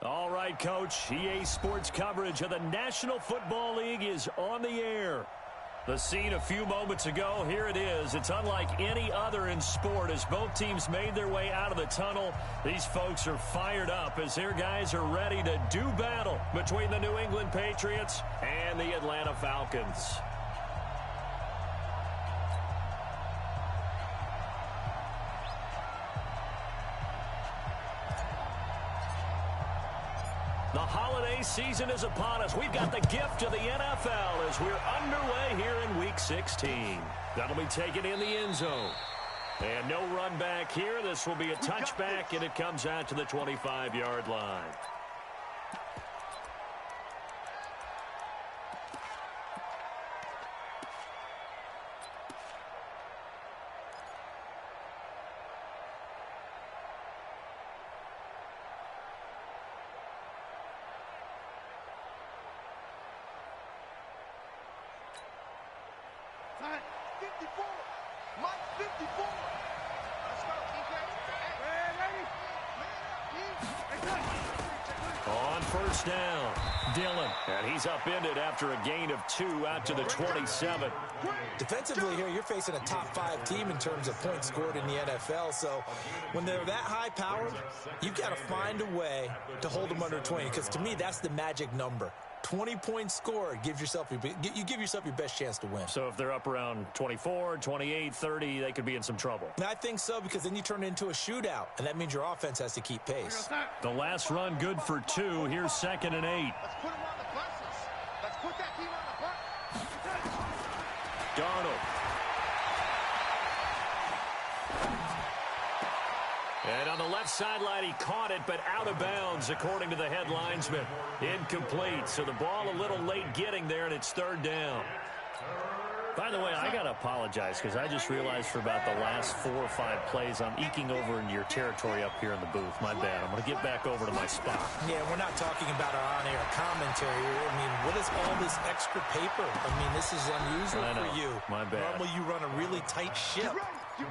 All right, Coach. EA Sports coverage of the National Football League is on the air. The scene a few moments ago, here it is. It's unlike any other in sport as both teams made their way out of the tunnel. These folks are fired up as their guys are ready to do battle between the New England Patriots and the Atlanta Falcons. The holiday season is upon us. We've got the gift of the NFL as we're underway here in Week 16. That'll be taken in the end zone. And no run back here. This will be a touchback, and it comes out to the 25-yard line. On first down, Dillon. And he's upended after a gain of 2 out to the 27. Defensively here, you're facing a top-5 team in terms of points scored in the NFL. So when they're that high-powered, you've got to find a way to hold them under 20. Because to me, that's the magic number. 20 points scored, you give yourself your best chance to win. So if they're up around 24, 28, 30, they could be in some trouble. I think so, because then you turn it into a shootout, and that means your offense has to keep pace. The last run good for 2. Here's 2nd and 8. Let's put him on the buses. Let's put that team on the bus. Darnold. And on the left sideline, he caught it, but out of bounds, according to the head linesman. Incomplete, so the ball a little late getting there, and it's 3rd down. By the way, I got to apologize because I just realized for about the last 4 or 5 plays, I'm eking over into your territory up here in the booth. My bad. I'm going to get back over to my spot. Yeah, we're not talking about our on-air commentary. I mean, what is all this extra paper? I mean, this is unusual for you. My bad. Normally, you run a really tight ship.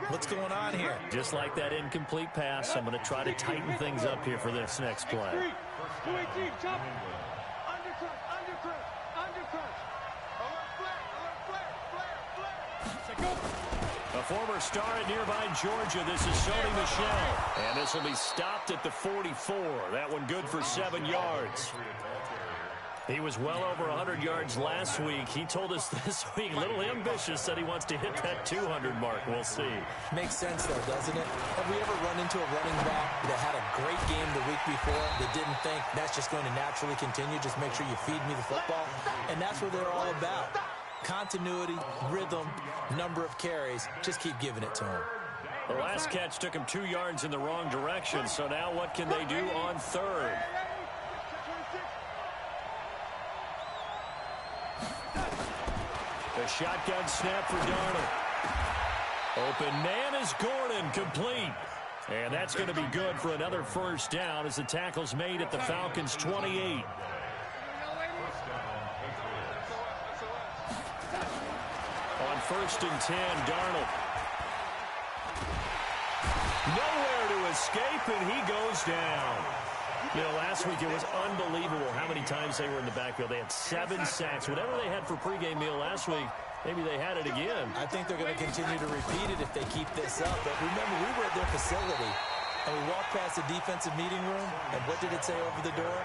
What's going on here? Just like that incomplete pass, I'm going to try to tighten things up here for this next play. A former star at nearby Georgia, this is Sony Michel. And this will be stopped at the 44. That one good for 7 yards. He was well over 100 yards last week. He told us this week, a little ambitious, said he wants to hit that 200 mark. We'll see. Makes sense, though, doesn't it? Have we ever run into a running back that had a great game the week before that didn't think that's just going to naturally continue? Just make sure you feed me the football. And that's what they're all about. Continuity, rhythm, number of carries. Just keep giving it to him. The last catch took him 2 yards in the wrong direction. So now what can they do on 3rd? The shotgun snap for Darnold. Open man is Gordon, complete. And that's going to be good for another first down as the tackle's made at the Falcons' 28. On 1st and 10, Darnold. Nowhere to escape, and he goes down. You know, last week it was unbelievable how many times they were in the backfield. They had 7 sacks. Whatever they had for pregame meal last week, maybe they had it again. I think they're going to continue to repeat it if they keep this up. But remember, we were at their facility, and we walked past the defensive meeting room, and what did it say over the door?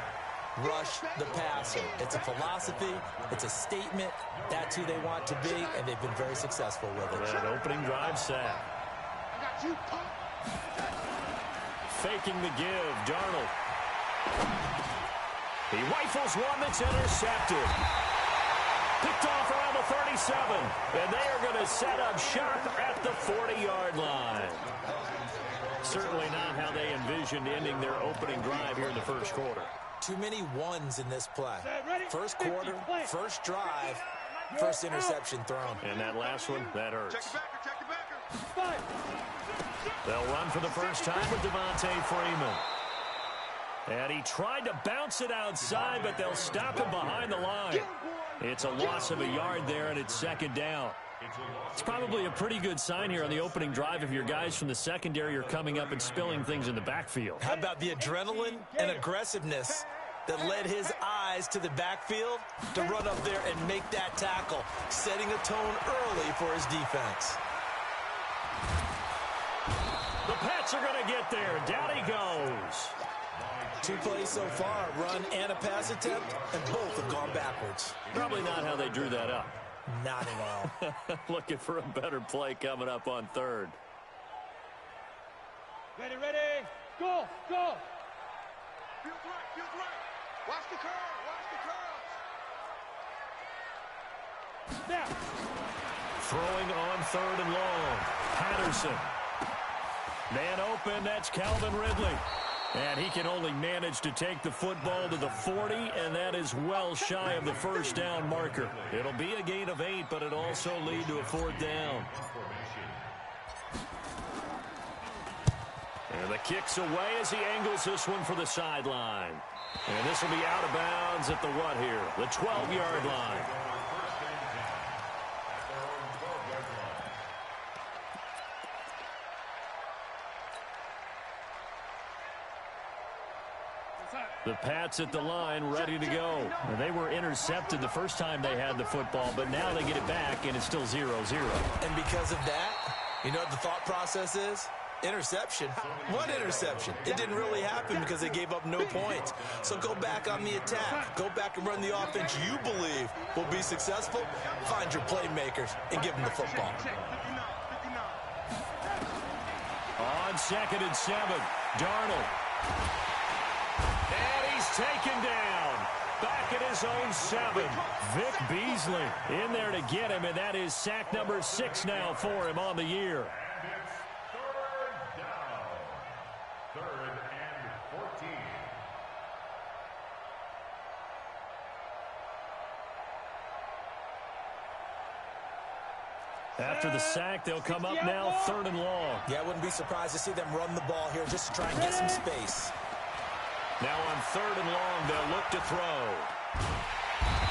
Rush the passer. It's a philosophy. It's a statement. That's who they want to be, and they've been very successful with it. That opening drive sack. Faking the give, Darnold. He rifles one that's intercepted. Picked off around the 37. And they are going to set up shop at the 40-yard line. Certainly not how they envisioned ending their opening drive here in the first quarter. Too many ones in this play. First quarter, first drive, first interception thrown. And that last one, that hurts. They'll run for the first time with Devontae Freeman. And he tried to bounce it outside, but they'll stop him behind the line. It's a loss of a yard there, and it's 2nd down. It's probably a pretty good sign here on the opening drive if your guys from the secondary are coming up and spilling things in the backfield. How about the adrenaline and aggressiveness that led his eyes to the backfield to run up there and make that tackle, setting a tone early for his defense. The Pats are going to get there. Down he goes. 2 plays so far, a run and a pass attempt, and both have gone backwards. Probably not how they drew that up. Not at all. Looking for a better play coming up on third. Ready, ready. Go, go. Feels right, feels right. Watch the curl, watch the curls. Now. Throwing on third and long. Patterson. Man open, that's Calvin Ridley. And he can only manage to take the football to the 40, and that is well shy of the first down marker. It'll be a gain of 8, but it'll also lead to a 4th down. And the kick's away as he angles this one for the sideline. And this will be out of bounds at the what here? The 12-yard line. The Pats at the line, ready to go. And they were intercepted the first time they had the football, but now they get it back, and it's still 0-0. And because of that, you know what the thought process is? Interception. What interception? It didn't really happen because they gave up no points. So go back on the attack. Go back and run the offense you believe will be successful. Find your playmakers and give them the football. On 2nd and 7, Darnold. And he's taken down. Back at his own 7. Vic Beasley in there to get him, and that is sack number 6 now for him on the year. After the sack, they'll come up now 3rd and long. Yeah, I wouldn't be surprised to see them run the ball here just to try and get some space. Now on 3rd and long, they'll look to throw.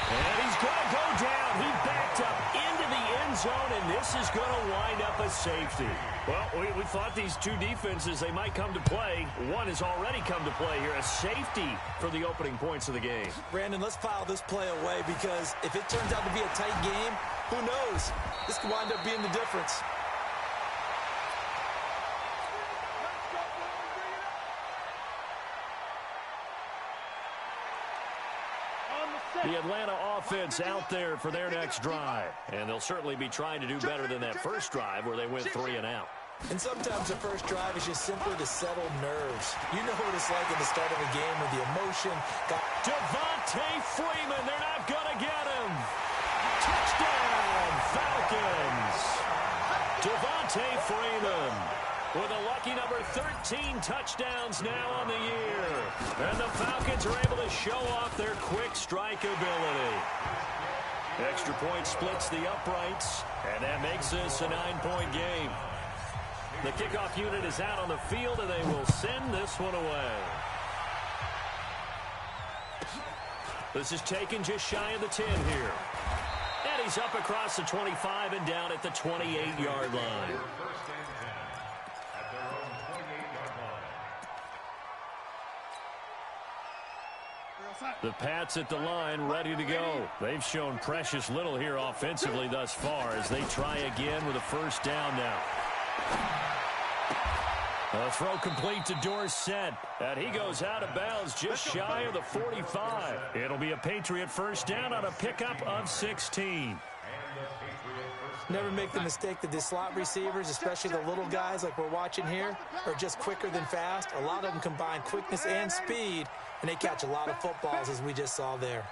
And he's going to go down. He backed up into the end zone, and this is going to wind up a safety. Well, we thought these two defenses, they might come to play. One has already come to play here, a safety for the opening points of the game. Brandon, let's file this play away because if it turns out to be a tight game, who knows? This could wind up being the difference. The Atlanta offense out there for their next drive. And they'll certainly be trying to do better than that first drive where they went 3 and out. And sometimes the first drive is just simply to settle nerves. You know what it's like at the start of a game with the emotion. Devontae Freeman, they're not going to get him. Touchdown, Falcons. Devontae Freeman with a lucky number 13 touchdowns now on the year. And the Falcons are able to show off their quick strike ability. Extra point splits the uprights, and that makes this a 9-point game. The kickoff unit is out on the field, and they will send this one away. This is taken just shy of the 10 here. And he's up across the 25 and down at the 28-yard line. The Pats at the line, ready to go. They've shown precious little here offensively thus far as they try again with a first down now. A throw complete to Dorsett, and he goes out of bounds just shy of the 45. It'll be a Patriot first down on a pickup of 16. Never make the mistake that the slot receivers, especially the little guys like we're watching here, are just quicker than fast. A lot of them combine quickness and speed, and they catch a lot of footballs, as we just saw there.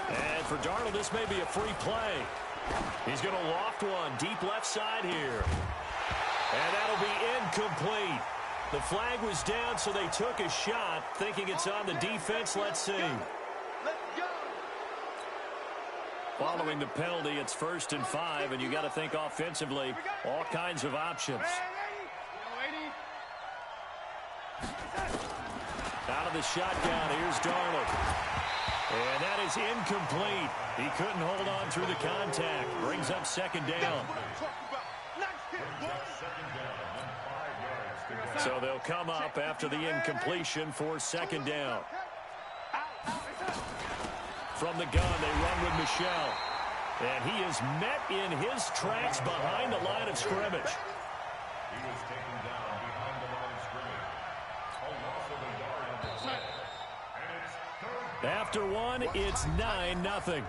And for Darnold, this may be a free play. He's going to loft one deep left side here. And that'll be incomplete. The flag was down, so they took a shot, thinking it's on the defense. Let's see. Following the penalty, it's 1st and 5, and you got to think offensively, all kinds of options. Out of the shotgun, here's Darnold. And that is incomplete. He couldn't hold on through the contact. Brings up second down. So they'll come up after the incompletion for second down. From the gun, they run with Michel. And he is met in his tracks behind the line of scrimmage. He was taken down behind the line of scrimmage. A loss of a yard on the play. And it's third. After one, it's 9-0.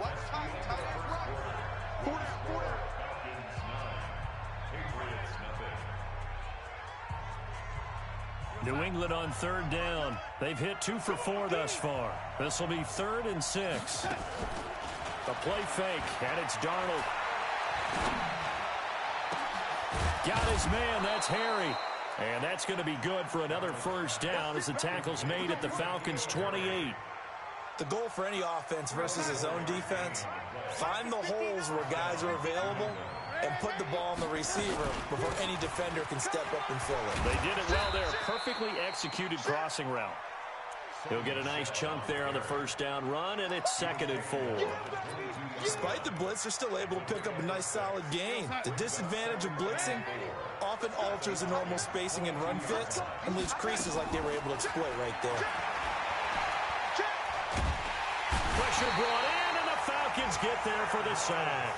New England on third down. They've hit 2 for 4 thus far. This will be 3rd and 6. The play fake, and it's Darnold. Got his man, that's Harry. And that's going to be good for another first down as the tackle's made at the Falcons' 28. The goal for any offense versus his own defense, find the holes where guys are available and put the ball on the receiver before any defender can step up and fill it. They did it well there. Perfectly executed crossing route. He'll get a nice chunk there on the first down run, and it's 2nd and 4. Despite the blitz, they're still able to pick up a nice solid gain. The disadvantage of blitzing often alters the normal spacing and run fits and leaves creases like they were able to exploit right there. Pressure brought in, and the Falcons get there for the sack.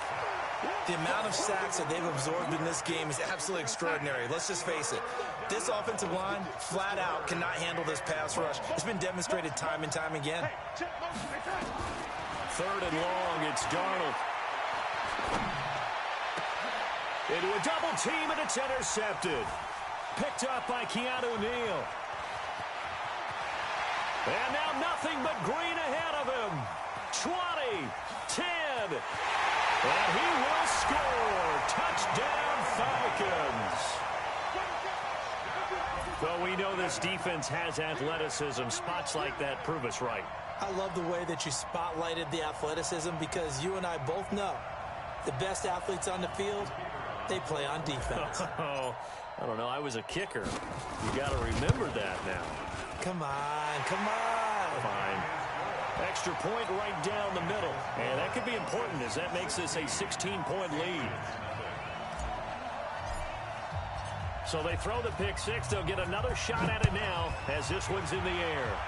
The amount of sacks that they've absorbed in this game is absolutely extraordinary. Let's just face it. This offensive line, flat out, cannot handle this pass rush. It's been demonstrated time and time again. 3rd and long, it's Darnold. Into a double team, and it's intercepted. Picked up by Keanu Neal. And now nothing but green ahead of him. 20, 10. And he will score. Touchdown, Falcons. Well, we know this defense has athleticism. Spots like that prove us right. I love the way that you spotlighted the athleticism because you and I both know the best athletes on the field, they play on defense. Oh, I don't know. I was a kicker. You got to remember that now. Come on, come on. Fine. Extra point right down the middle. And that could be important as that makes this a 16-point lead. So they throw the pick six. They'll get another shot at it now as this one's in the air.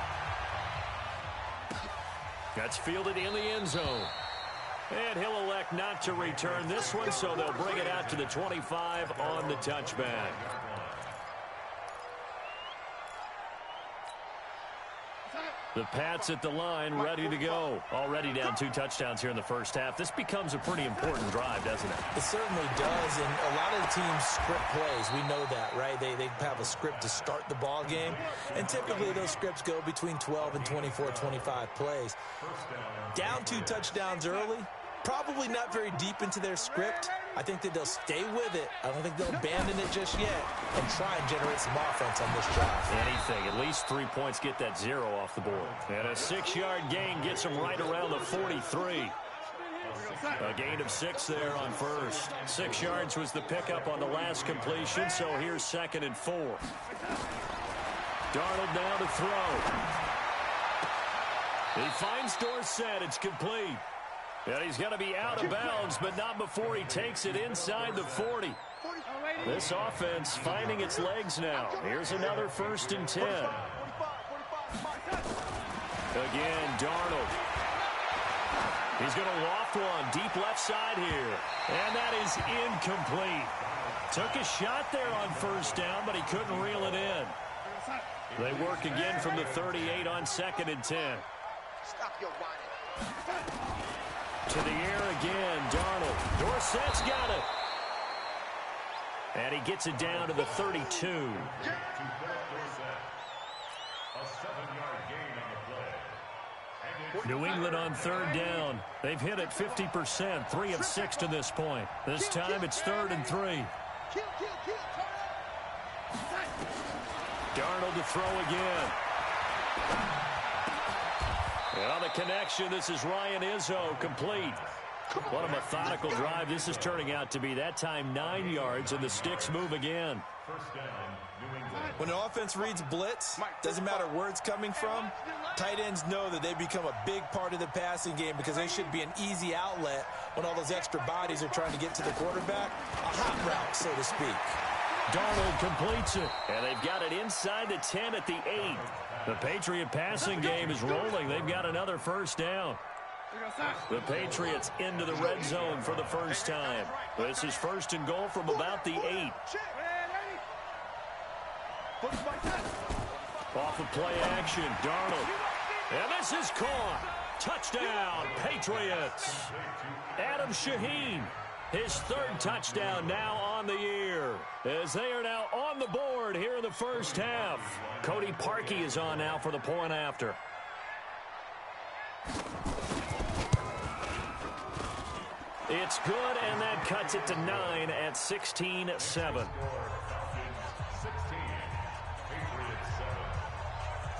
That's fielded in the end zone. And he'll elect not to return this one, so they'll bring it out to the 25 on the touchback. The Pats at the line, ready to go. Already down 2 touchdowns here in the first half. This becomes a pretty important drive, doesn't it? It certainly does, and a lot of the teams script plays. We know that, right? They have a script to start the ball game, and typically those scripts go between 12 and 24, 25 plays. Down 2 touchdowns early, probably not very deep into their script. I think that they'll stay with it. I don't think they'll abandon it just yet and try and generate some offense on this drive. Anything. At least 3 points get that 0 off the board. And a 6-yard gain gets them right around the 43. A gain of 6 there on first. 6 yards was the pickup on the last completion, so here's 2nd and 4. Darnold now to throw. He finds Dorsett. It's complete. And he's going to be out of bounds, but not before he takes it inside the 40. This offense finding its legs now. Here's another 1st and 10. Again, Darnold. He's going to loft one deep left side here. And that is incomplete. Took a shot there on 1st down, but he couldn't reel it in. They work again from the 38 on 2nd and 10. Stop your whining. To the air again, Darnold. Dorsett's got it. And he gets it down to the 32. A 7-yard gain on the play. New England on 3rd down. They've hit it 50%, 3 of 6 to this point. This time it's 3rd and 3. Darnold to throw again. Well, the connection, this is Ryan Izzo, complete. What a methodical drive this is turning out to be. That time 9 yards, and the sticks move again. First down, New England. When an offense reads blitz, doesn't matter where it's coming from, tight ends know that they become a big part of the passing game because they should be an easy outlet when all those extra bodies are trying to get to the quarterback. A hot route, so to speak. Darnold completes it, and they've got it inside the 10 at the 8. The Patriot passing game is rolling. They've got another first down. The Patriots into the red zone for the first time. This is first and goal from about the 8. Off of play action, Darnold. And this is caught. Touchdown, Patriots. Adam Shaheen, his 3rd touchdown now on the year, as they are now on the board here in the first half. Cody Parkey is on now for the point after. It's good, and that cuts it to 9 at 16-7.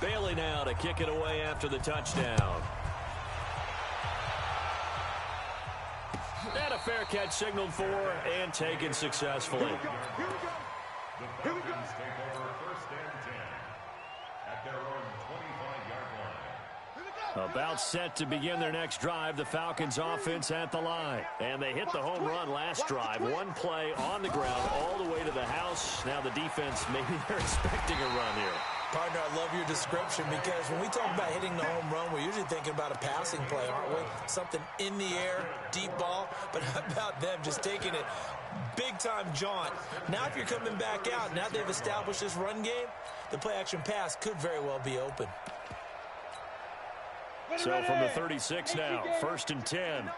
Bailey now to kick it away after the touchdown. And a fair catch signaled for and taken successfully. The Falcons take over first and 10 at their own 25-yard line. About set to begin their next drive, the Falcons offense at the line. And they hit the home run last drive. One play on the ground all the way to the house. Now the defense, maybe they're expecting a run here. Partner, I love your description because when we talk about hitting the home run, we're usually thinking about a passing play, aren't we? Something in the air, deep ball. But how about them just taking it big-time jaunt? Now if you're coming back out, now they've established this run game, the play-action pass could very well be open. So from the 36 now, first and 10. Now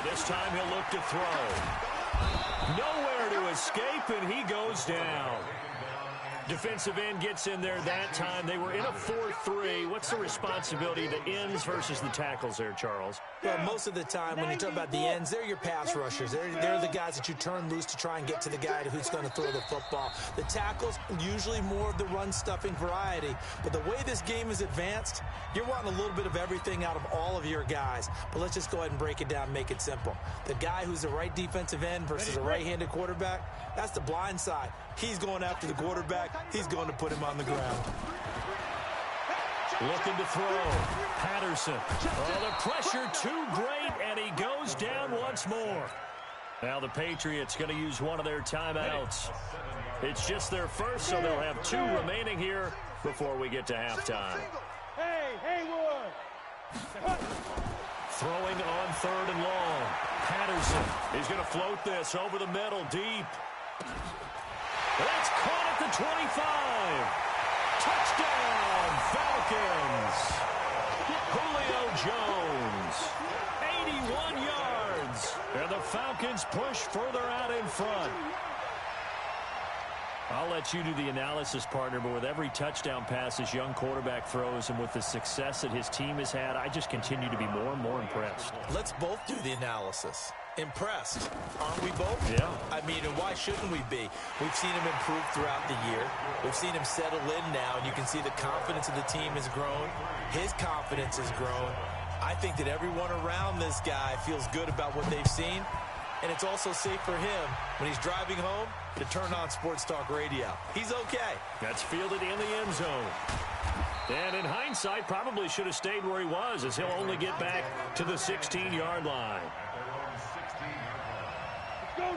this time he'll look to throw. Nowhere to escape, and he goes down. Defensive end gets in there that time. They were in a 4-3. What's the responsibility, the ends versus the tackles there, Charles? Well, most of the time when you talk about the ends, they're your pass rushers. They're the guys that you turn loose to try and get to the guy who's going to throw the football. The tackles, usually more of the run-stuffing variety. But the way this game is advanced, you're wanting a little bit of everything out of all of your guys. But let's just go ahead and break it down, make it simple. The guy who's the right defensive end versus a right-handed quarterback, that's the blind side. He's going after the quarterback. He's going to put him on the ground. Looking to throw. Patterson. Oh, the pressure too great, and he goes down once more. Now the Patriots going to use one of their timeouts. It's just their first, so they'll have 2 remaining here before we get to halftime. Hey, Haywood! Throwing on 3rd and long. Patterson is going to float this over the middle deep. That's caught at the 25. Touchdown, Falcons. Julio Jones, 81 yards. And the Falcons push further out in front. I'll let you do the analysis, partner, but with every touchdown pass this young quarterback throws and with the success that his team has had, I just continue to be more and more impressed. Let's both do the analysis. Impressed, aren't we both? Yeah. I mean, and why shouldn't we be? We've seen him improve throughout the year. We've seen him settle in now, and you can see the confidence of the team has grown. His confidence has grown. I think that everyone around this guy feels good about what they've seen, and it's also safe for him when he's driving home to turn on Sports Talk Radio. He's okay. That's fielded in the end zone. And in hindsight, probably should have stayed where he was, as he'll only get back to the 16-yard line.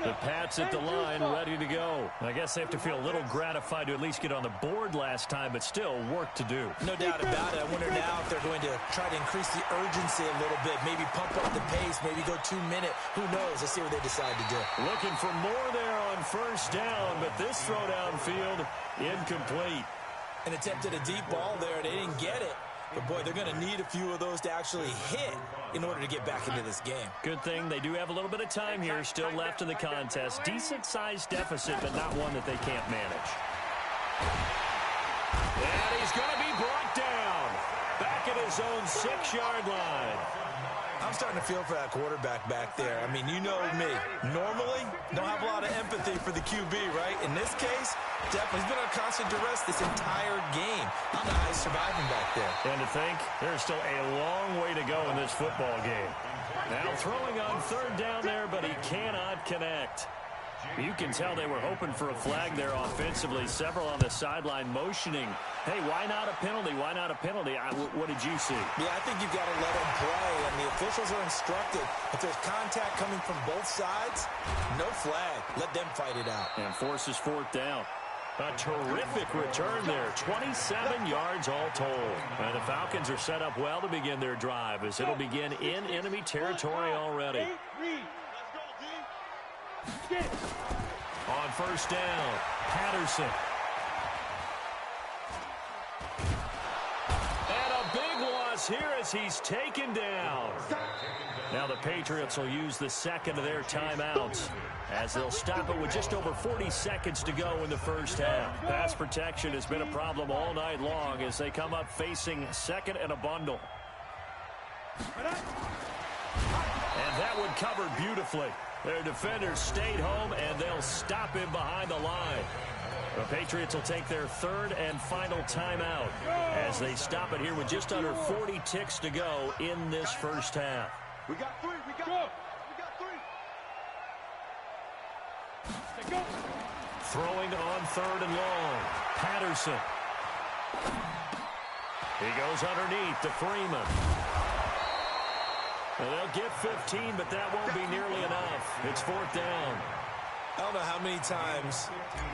The Pats at the line, ready to go. I guess they have to feel a little gratified to at least get on the board last time, but still work to do. No doubt about it. I wonder now if they're going to try to increase the urgency a little bit, maybe pump up the pace, maybe go 2-minute. Who knows? Let's see what they decide to do. Looking for more there on first down, but this throw downfield incomplete. And attempted a deep ball there, and they didn't get it. But, boy, they're going to need a few of those to actually hit in order to get back into this game. Good thing they do have a little bit of time here still left in the contest. Decent-sized deficit, but not one that they can't manage. And he's going to be brought down. Back at his own 6-yard line. I I'm starting to feel for that quarterback back there. I mean, you know me. Normally, don't have a lot of empathy for the QB, right? In this case, definitely he's been under constant duress this entire game. I don't know how he's surviving back there. And to think, there's still a long way to go in this football game. Now throwing on third down there, but he cannot connect. You can tell they were hoping for a flag there offensively. Several on the sideline motioning. Hey, why not a penalty? Why not a penalty? What did you see? Yeah, I think you've got to let him play, and the officials are instructed. If there's contact coming from both sides, no flag. Let them fight it out. And forces fourth down. A terrific return there. 27 yards all told. And the Falcons are set up well to begin their drive as it'll begin in enemy territory already. On first down, Patterson. And a big loss here as he's taken down. Now the Patriots will use the second of their timeouts as they'll stop it with just over 40 seconds to go in the first half. Pass protection has been a problem all night long as they come up facing second and a bundle. And that one covered beautifully. Their defenders stayed home, and they'll stop him behind the line. The Patriots will take their third and final timeout as they stop it here with just under 40 ticks to go in this first half. We got three. We got three. Throwing on third and long. Patterson. He goes underneath to Freeman. Well, they'll get 15, but that won't be nearly enough. It's fourth down. I don't know how many times,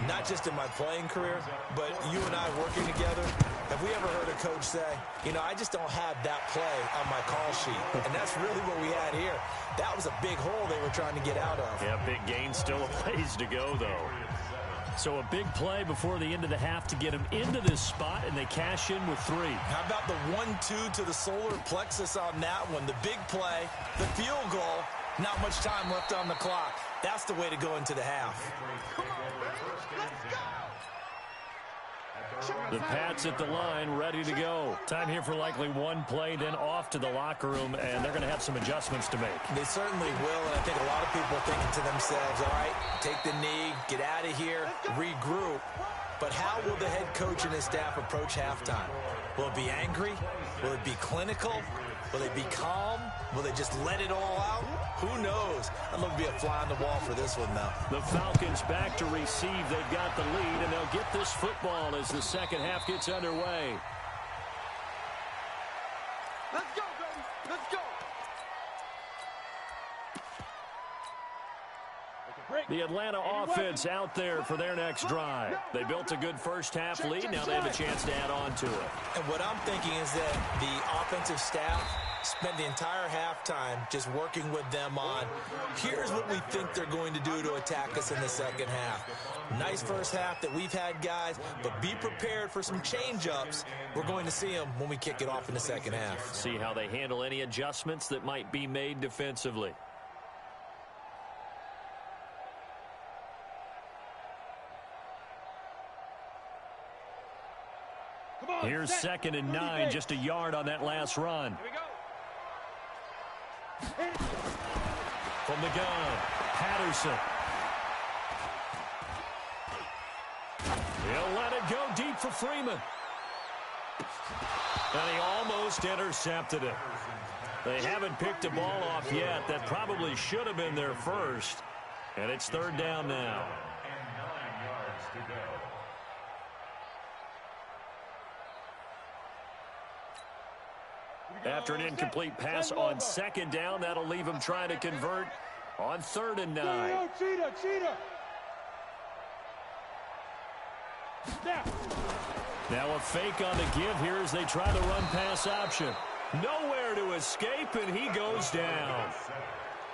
not just in my playing career, but you and I working together, have we ever heard a coach say, you know, I just don't have that play on my call sheet. And that's really what we had here. That was a big hole they were trying to get out of. Yeah, big gain, still a ways to go, though. So a big play before the end of the half to get him into this spot, and they cash in with 3. How about the 1-2 to the solar plexus on that one? The big play, the field goal, not much time left on the clock. That's the way to go into the half. The Pats at the line, ready to go. Time here for likely one play, then off to the locker room, and they're going to have some adjustments to make. They certainly will, and I think a lot of people are thinking to themselves, all right, take the knee, get out of here, regroup. But how will the head coach and his staff approach halftime? Will it be angry? Will it be clinical? Will they be calm? Will they just let it all out? Who knows? I'd love to be a fly on the wall for this one, though. The Falcons back to receive. They've got the lead, and they'll get this football as the second half gets underway. Let's go, baby. Let's go. The Atlanta offense out there for their next drive. They built a good first half lead. Now they have a chance to add on to it. And what I'm thinking is that the offensive staff spent the entire halftime just working with them on, here's what we think they're going to do to attack us in the second half. Nice first half that we've had, guys, but be prepared for some change-ups. We're going to see them when we kick it off in the second half. See how they handle any adjustments that might be made defensively. Here's second and 9, just a yard on that last run. Here we go. From the gun, Patterson. He'll let it go deep for Freeman. And he almost intercepted it. They haven't picked a ball off yet. That probably should have been their first. And it's third down now. And 9 yards to go. After an incomplete pass on second down, that'll leave him trying to convert on third and 9. Cheetah. Now a fake on the give here as they try the run pass option. Nowhere to escape, and he goes down.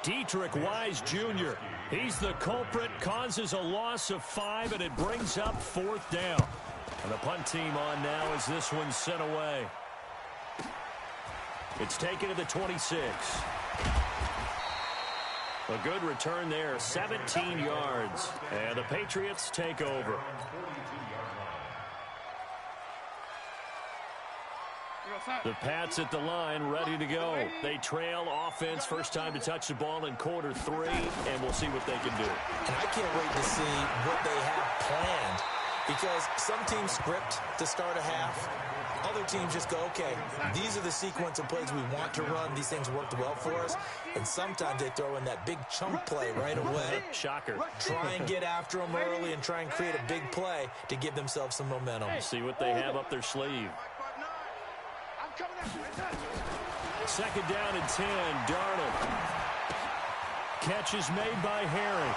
Dietrich Wise Jr. He's the culprit, causes a loss of 5, and it brings up fourth down. And the punt team on now as this one's sent away. It's taken to the 26. A good return there, 17 yards. And the Patriots take over. The Pats at the line, ready to go. They trail offense, first time to touch the ball in quarter 3, and we'll see what they can do. And I can't wait to see what they have planned, because some teams script to start a half. Other teams just go, okay, these are the sequence of plays we want to run. These things worked well for us. And sometimes they throw in that big chunk play right away. Shocker. Try and get after them early and try and create a big play to give themselves some momentum. See what they have up their sleeve. Second down and 10, Darnold. Catch is made by Harry.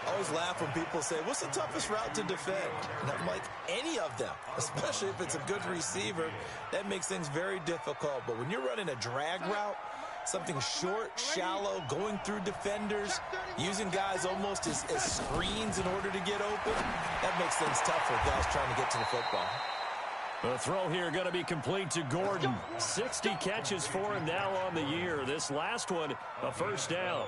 I always laugh when people say, what's the toughest route to defend? And I'm like, any of them, especially if it's a good receiver. That makes things very difficult. But when you're running a drag route, something short, shallow, going through defenders, using guys almost as screens in order to get open, that makes things tough for guys trying to get to the football. The throw here going to be complete to Gordon. 60 catches for him now on the year. This last one, a first down.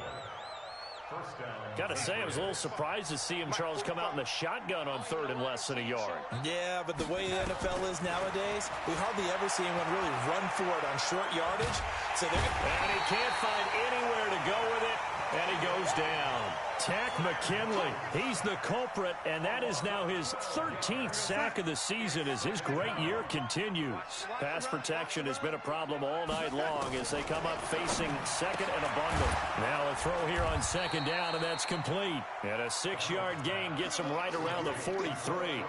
Got to say, I was a little surprised to see him, Charles, come out in the shotgun on third and less than a yard. Yeah, but the way the NFL is nowadays, we hardly ever see anyone really run for it on short yardage. And he can't find anywhere to go with it, and he goes down. Tack McKinley, he's the culprit, and that is now his 13th sack of the season as his great year continues. Pass protection has been a problem all night long as they come up facing second and a bundle. Now a throw here on second down, and that's complete. And a 6-yard gain gets him right around the 43.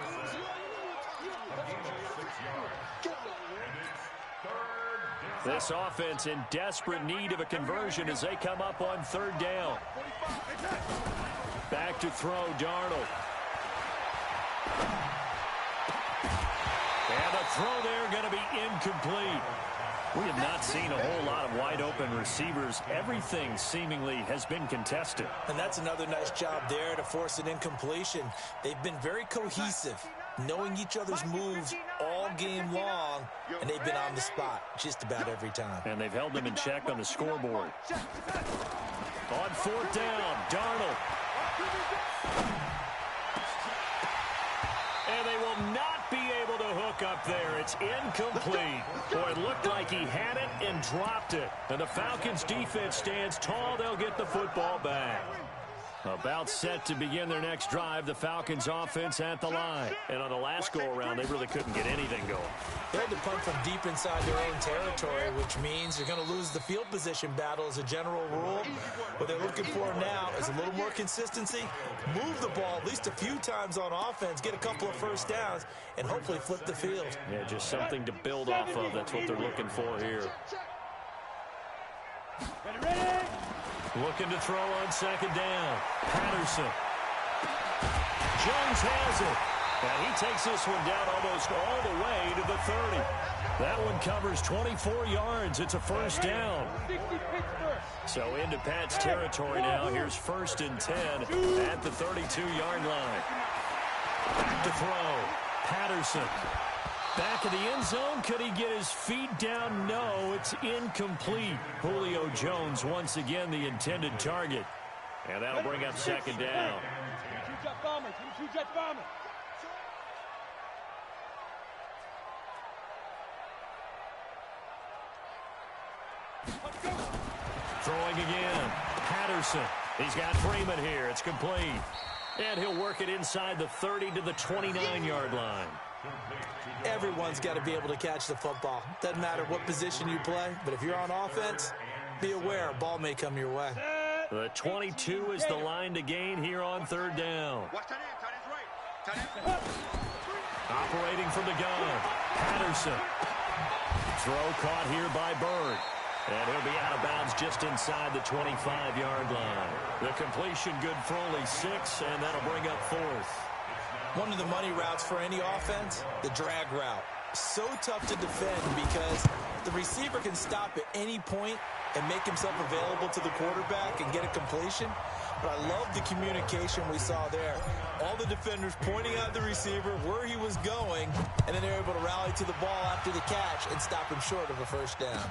This offense in desperate need of a conversion as they come up on third down. Back to throw, Darnold. And the throw there going to be incomplete. We have not seen a whole lot of wide-open receivers. Everything seemingly has been contested. And that's another nice job there to force an incompletion. They've been very cohesive, knowing each other's moves all game long, and they've been on the spot just about every time. And they've held them in check on the scoreboard. On fourth down, Darnold. And they will not be able to hook up there. It's incomplete. Boy, it looked like he had it and dropped it. And the Falcons' defense stands tall. They'll get the football back. About set to begin their next drive, the Falcons offense at the line. And on the last go-around, they really couldn't get anything going. They had to punt from deep inside their own territory, which means you're going to lose the field position battle as a general rule. What they're looking for now is a little more consistency, move the ball at least a few times on offense, get a couple of first downs, and hopefully flip the field. Yeah, just something to build off of. That's what they're looking for here. Ready? Looking to throw on second down. Patterson. Jones has it. And he takes this one down almost all the way to the 30. That one covers 24 yards. It's a first down. So into Pat's territory now. Here's first and 10 at the 32-yard line. Back to throw. Patterson. Back of the end zone. Could he get his feet down? No, it's incomplete. Julio Jones once again the intended target. And that'll bring up second down. Throwing again. Patterson. He's got Freeman here. It's complete. And he'll work it inside the 30 to the 29-yard line. Everyone's got to be able to catch the football. Doesn't matter what position you play, but if you're on offense, be aware a ball may come your way. The 22 is the line to gain here on third down. Operating from the gun, Patterson. Throw caught here by Bird. And he'll be out of bounds just inside the 25-yard line. The completion good for only 6, and that'll bring up fourth. One of the money routes for any offense, the drag route. So tough to defend because the receiver can stop at any point and make himself available to the quarterback and get a completion. But I love the communication we saw there. All the defenders pointing out the receiver where he was going, and then they're able to rally to the ball after the catch and stop him short of a first down.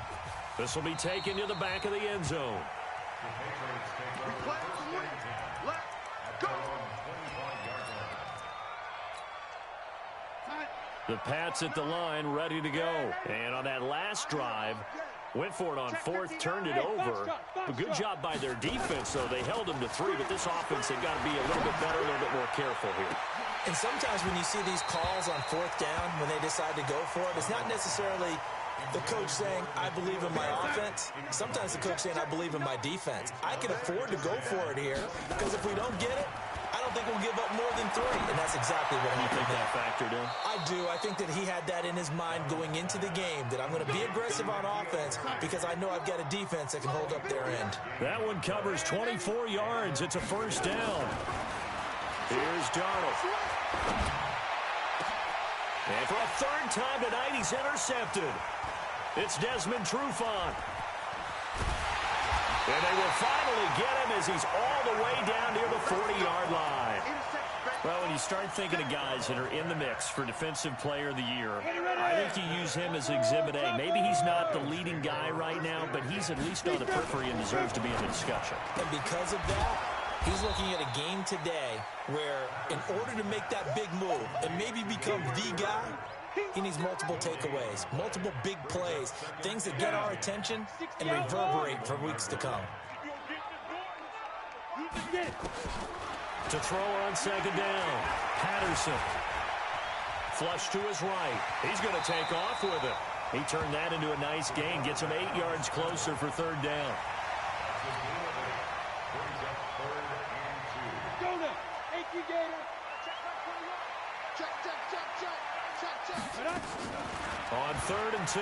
This will be taken to the back of the end zone. The Pats at the line, ready to go. And on that last drive, went for it on fourth, turned it over. A good job by their defense, though. They held them to 3, but this offense, they've got to be a little bit better, a little bit more careful here. And sometimes when you see these calls on fourth down, when they decide to go for it, it's not necessarily the coach saying, I believe in my offense. Sometimes the coach saying, I believe in my defense. I can afford to go for it here, because if we don't get it, I don't think we'll give up more than 3. And that's exactly what happened. You think that factored in? I do. I think that he had that in his mind going into the game, that I'm going to be aggressive on offense because I know I've got a defense that can hold up their end. That one covers 24 yards. It's a first down. Here's Darnold. And for a third time tonight, he's intercepted. It's Desmond Trufant. And they will finally get him as he's all the way down near the 40-yard line. Well, when you start thinking of guys that are in the mix for Defensive Player of the Year, I think you use him as Exhibit A. Maybe he's not the leading guy right now, but he's at least on the periphery and deserves to be in the discussion. And because of that, he's looking at a game today where in order to make that big move and maybe become the guy, he needs multiple takeaways, multiple big plays, things that get our attention and reverberate for weeks to come. To throw on second down, Patterson. Flush to his right. He's going to take off with it. He turned that into a nice gain, gets him 8 yards closer for third down. On 3rd and 2,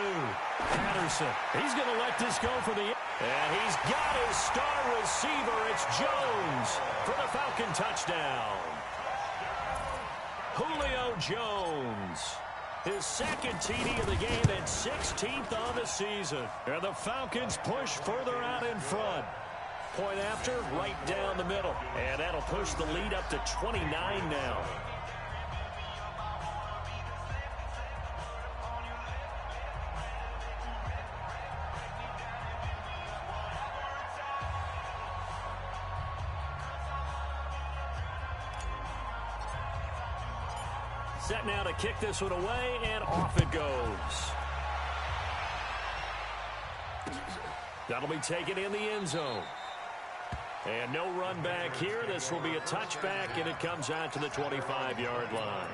Patterson. He's going to let this go for the... And he's got his star receiver. It's Jones for the Falcon touchdown. Julio Jones. His second TD of the game and 16th on the season. And the Falcons push further out in front. Point after, right down the middle. And that'll push the lead up to 29 now. Set now to kick this one away, and off it goes. That'll be taken in the end zone. And no run back here. This will be a touchback, and it comes out to the 25-yard line.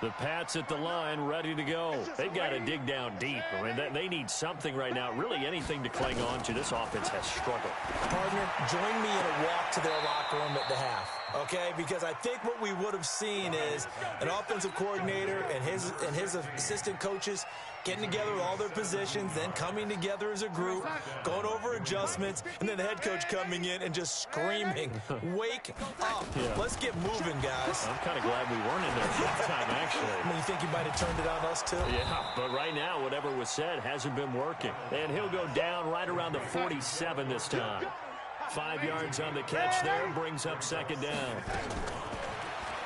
The Pats at the line, ready to go. They've got to dig down deep. I mean, they need something right now, really anything to cling on to. This offense has struggled. Partner, join me in a walk to their locker room at the half, okay? Because I think what we would have seen is an offensive coordinator and his assistant coaches getting together with all their positions, then coming together as a group, going over adjustments, and then the head coach coming in and just screaming, wake up. Yeah. Let's get moving, guys. I'm kind of glad we weren't in there that time, actually. I mean, you think he might have turned it on us, too? Yeah, but right now, whatever was said hasn't been working. And he'll go down right around the 47 this time. 5 yards on the catch there, brings up second down.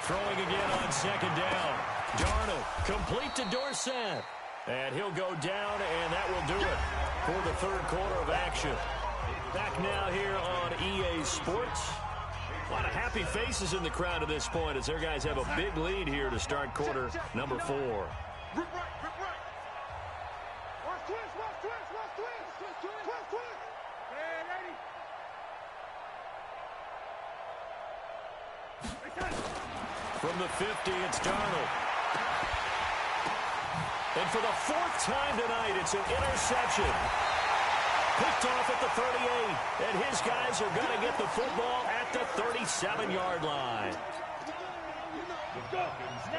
Throwing again on second down. Darnold, complete to Dorsett. And he'll go down, and that will do it for the third quarter of action. Back now here on EA Sports. A lot of happy faces in the crowd at this point as their guys have a big lead here to start quarter number 4. From the 50, it's Darnold. And for the 4th time tonight, it's an interception. Picked off at the 38, and his guys are going to get the football at the 37-yard line.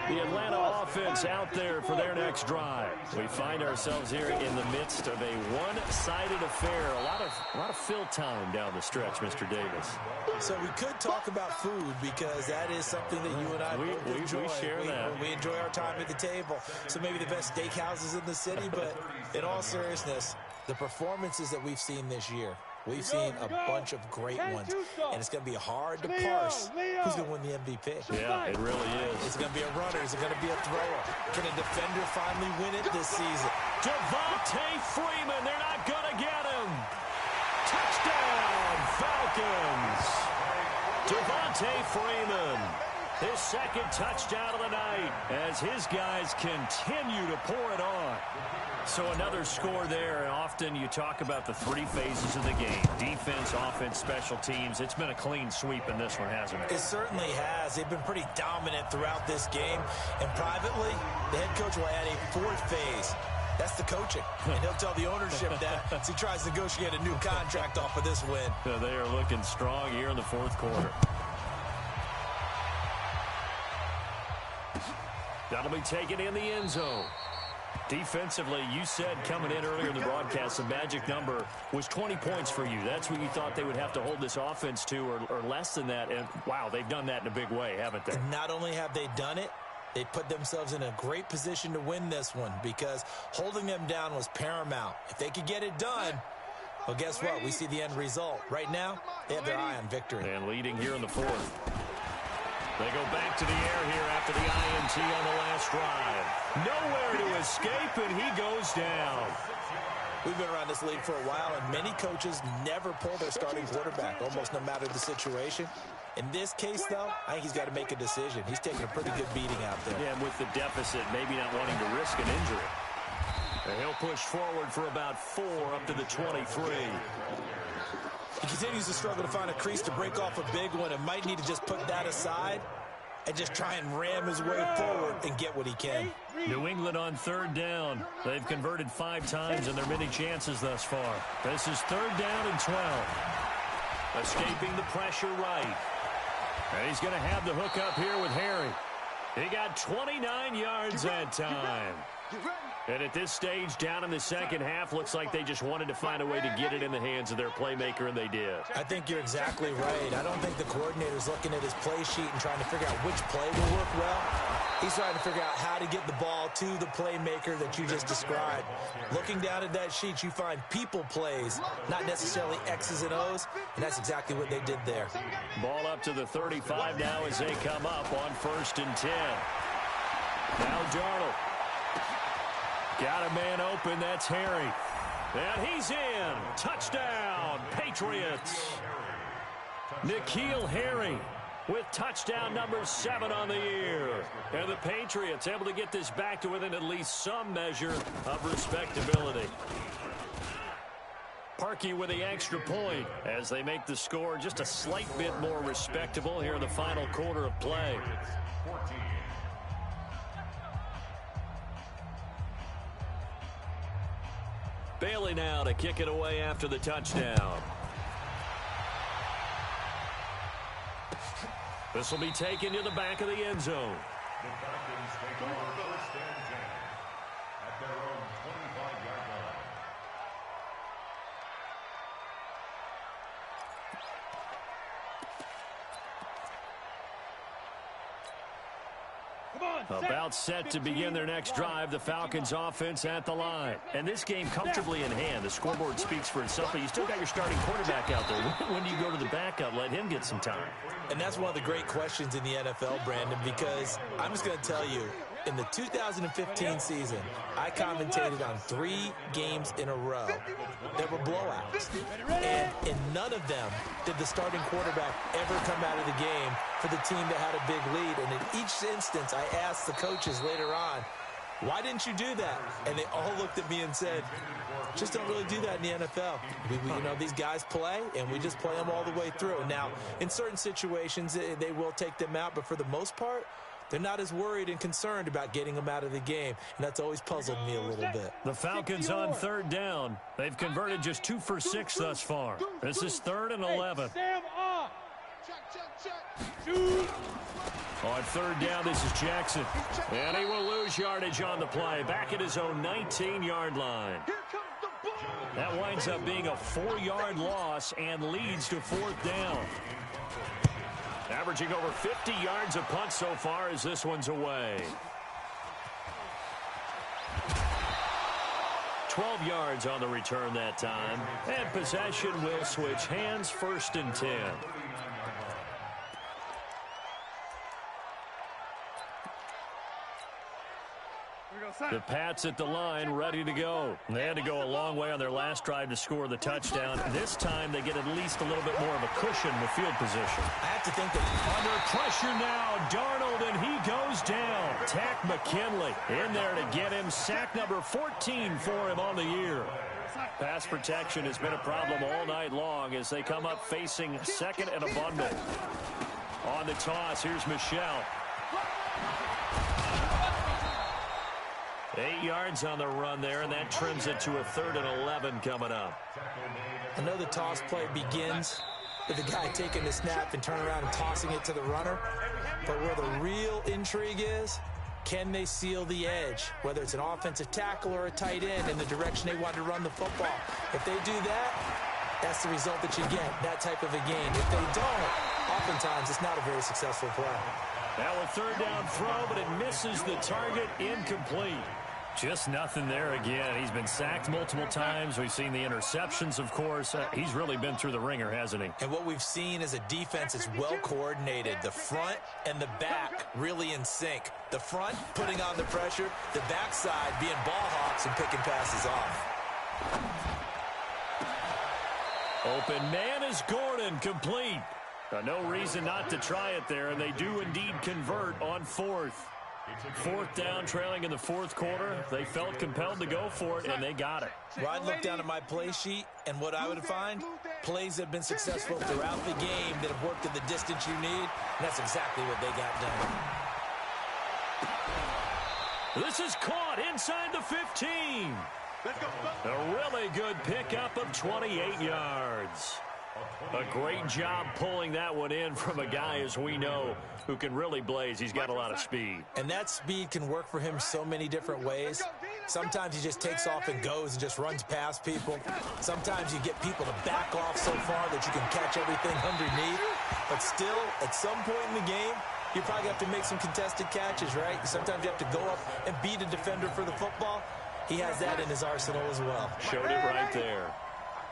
The Atlanta offense out there for their next drive. We find ourselves here in the midst of a one-sided affair. A lot of fill time down the stretch, Mr. Davis. So we could talk about food because that is something that you and I enjoy. We share that. We enjoy our time at the table. So maybe the best steakhouses in the city, but in all seriousness, the performances that we've seen this year, we've seen a bunch of great ones, and it's going to be hard to parse who's going to win the MVP. Yeah, it really is. Is it going to be a runner? Is it going to be a thrower? Can a defender finally win it this season? Devontae Freeman, they're not going to get him. Touchdown, Falcons. Devontae Devontae Freeman. His second touchdown of the night as his guys continue to pour it on. So another score there, and often you talk about the three phases of the game. Defense, offense, special teams. It's been a clean sweep in this one, hasn't it? It certainly has. They've been pretty dominant throughout this game. And privately, the head coach will add a fourth phase. That's the coaching. And he'll tell the ownership that as he tries to negotiate a new contract off of this win. They are looking strong here in the fourth quarter. That'll be taken in the end zone. Defensively, you said coming in earlier in the broadcast, the magic number was 20 points for you. That's what you thought they would have to hold this offense to, or less than that. And, wow, they've done that in a big way, haven't they? And not only have they done it, they put themselves in a great position to win this one because holding them down was paramount. If they could get it done, well, guess what? We see the end result. Right now, they have their eye on victory. And leading here in the fourth. They go back to the air here after the INT on the last drive. Nowhere to escape, and he goes down. We've been around this league for a while, and many coaches never pull their starting quarterback, almost no matter the situation. In this case, though, I think he's got to make a decision. He's taking a pretty good beating out there. Yeah, and with the deficit, maybe not wanting to risk an injury. And he'll push forward for about 4 up to the 23. He continues to struggle to find a crease to break off a big one and might need to just put that aside and just try and ram his way forward and get what he can. New England on third down. They've converted 5 times in their many chances thus far. This is third down and 12. Escaping the pressure right. And he's going to have the hook up here with Harry. He got 29 yards that time. And at this stage, down in the second half, looks like they just wanted to find a way to get it in the hands of their playmaker, and they did. I think you're exactly right. I don't think the coordinator's looking at his play sheet and trying to figure out which play will work well. He's trying to figure out how to get the ball to the playmaker that you just described. Looking down at that sheet, you find people plays, not necessarily X's and O's, and that's exactly what they did there. Ball up to the 35 now as they come up on 1st and 10. Now Darnold. Got a man open, that's Harry. And he's in. Touchdown, Patriots. N'Keal Harry with touchdown number 7 on the year. And the Patriots able to get this back to within at least some measure of respectability. Parkey with the extra point as they make the score just a slight bit more respectable here in the final quarter of play. Bailey now to kick it away after the touchdown. This will be taken to the back of the end zone. The Falcons take over 1st and 10 at their own 25-yard line. About set to begin their next drive, the Falcons offense at the line. And this game comfortably in hand. The scoreboard speaks for itself, but you still got your starting quarterback out there. When do you go to the backup? Let him get some time. And that's one of the great questions in the NFL, Brandon, because I'm just going to tell you, in the 2015 season, I commentated on 3 games in a row that were blowouts. And in none of them did the starting quarterback ever come out of the game for the team that had a big lead. And in each instance, I asked the coaches later on, why didn't you do that? And they all looked at me and said, just don't really do that in the NFL. You know, these guys play, and we just play them all the way through. Now, in certain situations, they will take them out, but for the most part, they're not as worried and concerned about getting them out of the game, and that's always puzzled me a little bit. The Falcons on third down. They've converted just 2 for 6 thus far. This is 3rd and 11. On third down, this is Jackson. And he will lose yardage on the play. Back at his own 19-yard line. That winds up being a 4-yard loss and leads to 4th down. Averaging over 50 yards a punt so far as this one's away. 12 yards on the return that time. And possession will switch hands, 1st and 10. We're going to The Pats at the line, ready to go. They had to go a long way on their last drive to score the touchdown. This time they get at least a little bit more of a cushion with field position. I have to think that under pressure now, Darnold, and he goes down. Tack McKinley in there to get him. Sack number 14 for him on the year. Pass protection has been a problem all night long as they come up facing second and a bundle. On the toss, here's Michelle. 8 yards on the run there, and that trims it to a 3rd and 11 coming up. I know the toss play begins with the guy taking the snap and turning around and tossing it to the runner. But where the real intrigue is, can they seal the edge, whether it's an offensive tackle or a tight end, in the direction they want to run the football? If they do that, that's the result that you get, that type of a game. If they don't, oftentimes it's not a very successful play. Now a 3rd down throw, but it misses the target, incomplete. Just nothing there again. He's been sacked multiple times. We've seen the interceptions, of course. He's really been through the ringer, hasn't he? And what we've seen is a defense that's well coordinated. The front and the back really in sync. The front putting on the pressure, the backside being ball hawks and picking passes off. Open man is Gordon, complete. No reason not to try it there, and they do indeed convert on 4th. 4th down, trailing in the 4th quarter. They felt compelled to go for it, and they got it. Well, I'd look down at my play sheet, and what I would find, plays that have been successful throughout the game that have worked at the distance you need, and that's exactly what they got done. This is caught inside the 15. A really good pickup of 28 yards. A great job pulling that one in from a guy, as we know, who can really blaze. He's got a lot of speed. And that speed can work for him so many different ways. Sometimes he just takes off and goes and just runs past people. Sometimes you get people to back off so far that you can catch everything underneath. But still, at some point in the game, you probably have to make some contested catches, right? Sometimes you have to go up and beat a defender for the football. He has that in his arsenal as well. Showed it right there.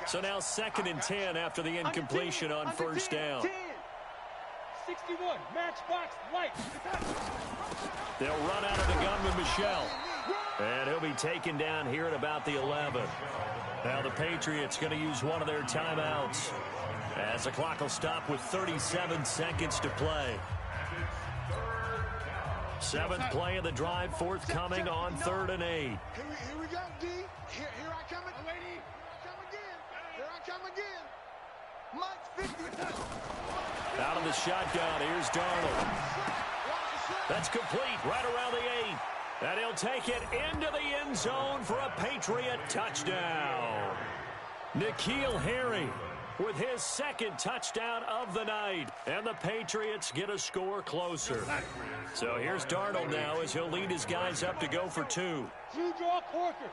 So now 2nd and 10 after the incompletion on 1st down. 61, matchbox, light. They'll run out of the gun with Michelle. And he'll be taken down here at about the 11. Now the Patriots going to use one of their timeouts as the clock will stop with 37 seconds to play. 7th play of the drive, forthcoming on 3rd and 8. Here we go, D. Here I come again. Here I come again. Mike 50. Out of the shotgun, here's Darnold. That's complete right around the 8. And he'll take it into the end zone for a Patriot touchdown. N'Keal Harry with his 2nd touchdown of the night. And the Patriots get a score closer. So here's Darnold now as he'll lead his guys up to go for 2. Draw Corker.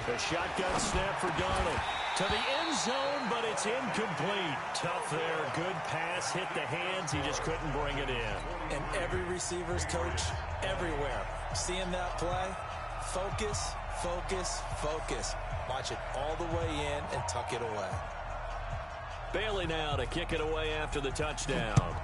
The shotgun snap for Darnold. To the end zone, but it's incomplete. Tough there. Good pass. Hit the hands. He just couldn't bring it in. And every receiver's coach everywhere, seeing that play, focus, focus, focus. Watch it all the way in and tuck it away. Bailey now to kick it away after the touchdown.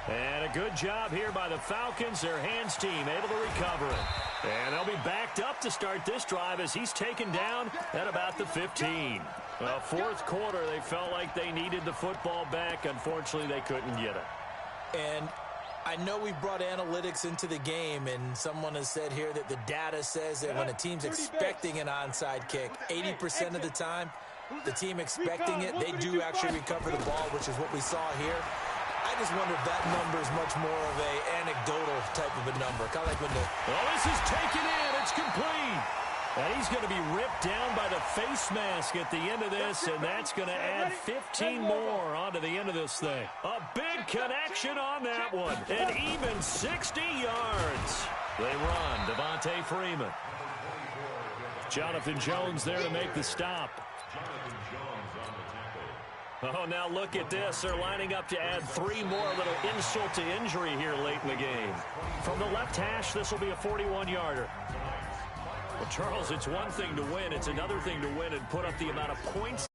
And a good job here by the Falcons. Their hands team able to recover it. And they'll be backed up to start this drive as he's taken down at about the 15. Well, 4th quarter, they felt like they needed the football back. Unfortunately, they couldn't get it. And I know we brought analytics into the game, and someone has said here that the data says that when a team's expecting an onside kick, 80% of the time, the team expecting it, they do actually recover the ball, which is what we saw here. I just wonder if that number is much more of a anecdotal type of a number. Kind of like when the... Oh, this is taken in. It's complete. And he's going to be ripped down by the face mask at the end of this, and that's going to add 15 more onto the end of this thing. A big connection on that one. And even 60 yards. They run. Devontae Freeman. Jonathan Jones there to make the stop. Oh, now look at this. They're lining up to add 3 more. A little insult to injury here late in the game. From the left hash, this will be a 41-yarder. Well, Charles, it's one thing to win. It's another thing to win and put up the amount of points